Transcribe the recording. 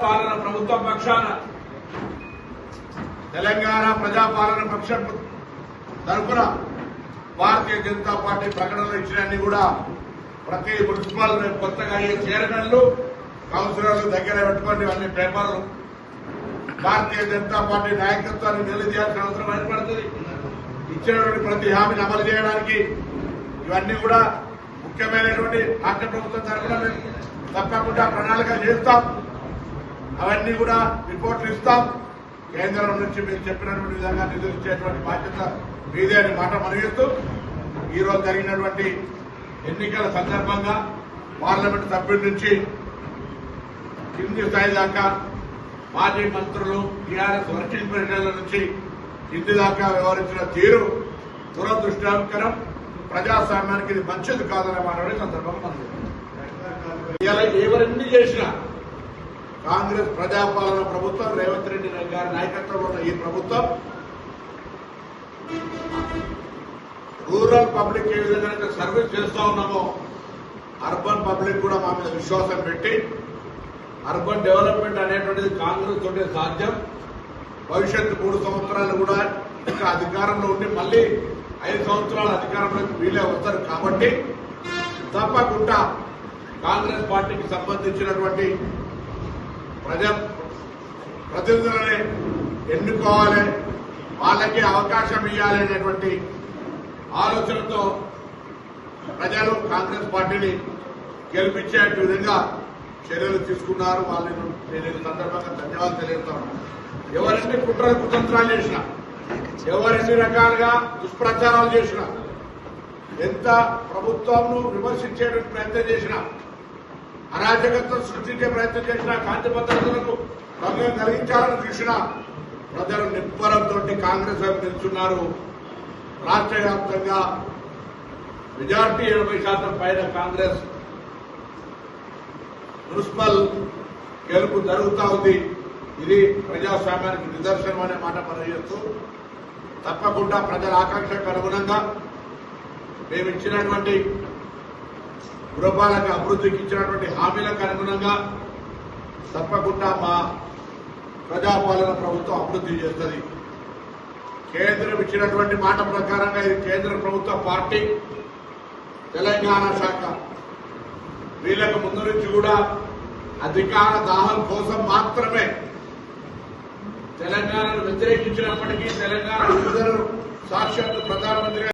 పాలన ప్రభుత్వం పక్షాన తెలంగాణ ప్రజాపాలన పక్షం తరఫున భారతీయ జనతా పార్టీ ప్రకటనలు ఇచ్చినన్ని కూడా ప్రతి మున్సిపల్ కొత్తగా అయ్యే చైర్మన్లు కౌన్సిలర్లు దగ్గర పెట్టుకోండి అన్ని పేపర్లు భారతీయ జనతా పార్టీ నాయకత్వాన్ని నిలదీయాల్సిన అవసరం ఏర్పడుతుంది. ఇచ్చినటువంటి ప్రతి హామీని అమలు చేయడానికి ఇవన్నీ కూడా ముఖ్యమైనటువంటి రాష్ట్ర ప్రభుత్వం తరఫున తప్పకుండా ప్రణాళిక చేస్తాం. అవన్నీ కూడా రిపోర్ట్లు ఇస్తాం. కేంద్రం నుంచి మీరు చెప్పినటువంటి విధంగా నిధులు ఇచ్చేటువంటి బాధ్యత మీదే అని మాట మనగిస్తూ ఈరోజు జరిగినటువంటి ఎన్నికల సందర్భంగా పార్లమెంట్ సభ్యుల నుంచి కింది స్థాయి దాకా మాజీ మంత్రులు టీఆర్ఎస్ వర్కింగ్ ప్రెసిడెంట్ల నుంచి కింది దాకా వ్యవహరించిన తీరు దురదృష్టకరం. ప్రజాస్వామ్యానికి ఇది మంచిది కాదనే మాట సందర్భంగా మనం ఎవరన్నీ చేసినా కాంగ్రెస్ ప్రజాపాలన ప్రభుత్వం రేవంత్ రెడ్డి గారి నాయకత్వంలో ఉన్న ఈ ప్రభుత్వం రూరల్ పబ్లిక్ ఏ విధంగా సర్వీస్ చేస్తా ఉన్నామో అర్బన్ పబ్లిక్ కూడా మా మీద విశ్వాసం పెట్టి అర్బన్ డెవలప్మెంట్ అనేటువంటిది కాంగ్రెస్ తోటే సాధ్యం. భవిష్యత్తు 3 సంవత్సరాలు కూడా ఇంకా అధికారంలో ఉండి మళ్లీ 5 సంవత్సరాల అధికారంలోకి వీలే వస్తారు కాబట్టి తప్పకుండా కాంగ్రెస్ పార్టీకి సంబంధించినటువంటి ప్రతినిధులనే ఎన్నుకోవాలి, వాళ్ళకి అవకాశం ఇవ్వాలి అనేటువంటి ఆలోచనతో ప్రజలు కాంగ్రెస్ పార్టీని గెలిపించే విధంగా చర్యలు తీసుకున్నారు. వాళ్ళని నేను సందర్భంగా ధన్యవాదాలు తెలియజేస్తాను. ఎవరెన్ని కుట్రలు కుతంత్రాలు చేసినా, ఎవరెన్ని రకాలుగా దుష్ప్రచారాలు చేసినా, ఎంత ప్రభుత్వంను విమర్శించేటువంటి ప్రయత్నం చేసినా, అరాజకత్వం సృష్టించే ప్రయత్నం చేసినా, శాంతి భద్రతలకు భంగం కలిగించాలని చూసినా ప్రజలు నిబ్బరంతో కాంగ్రెస్ వైపు నిల్చున్నారు. రాష్ట్ర వ్యాప్తంగా మెజార్టీ 80% పైన కాంగ్రెస్ మున్సిపల్ గెలుపు జరుగుతా ఉంది. ఇది ప్రజాస్వామ్యానికి నిదర్శనం అనే మాట పనిచేస్తూ తప్పకుండా ప్రజల ఆకాంక్షకు అనుగుణంగా మేము ఇచ్చినటువంటి గృహాలకు అభివృద్ధికి ఇచ్చినటువంటి హామీలకు అనుగుణంగా తప్పకుండా మా ప్రజాపాలన ప్రభుత్వం అభివృద్ధి చేస్తుంది. కేంద్రం ఇచ్చినటువంటి మాట ప్రకారంగా ఇది కేంద్ర ప్రభుత్వ పార్టీ తెలంగాణ శాఖ వీళ్ళకు ముందు నుంచి కూడా అధికార దాహం కోసం మాత్రమే తెలంగాణను వ్యతిరేకించినప్పటికీ తెలంగాణ విడుదలను సాక్షాత్ ప్రధానమంత్రి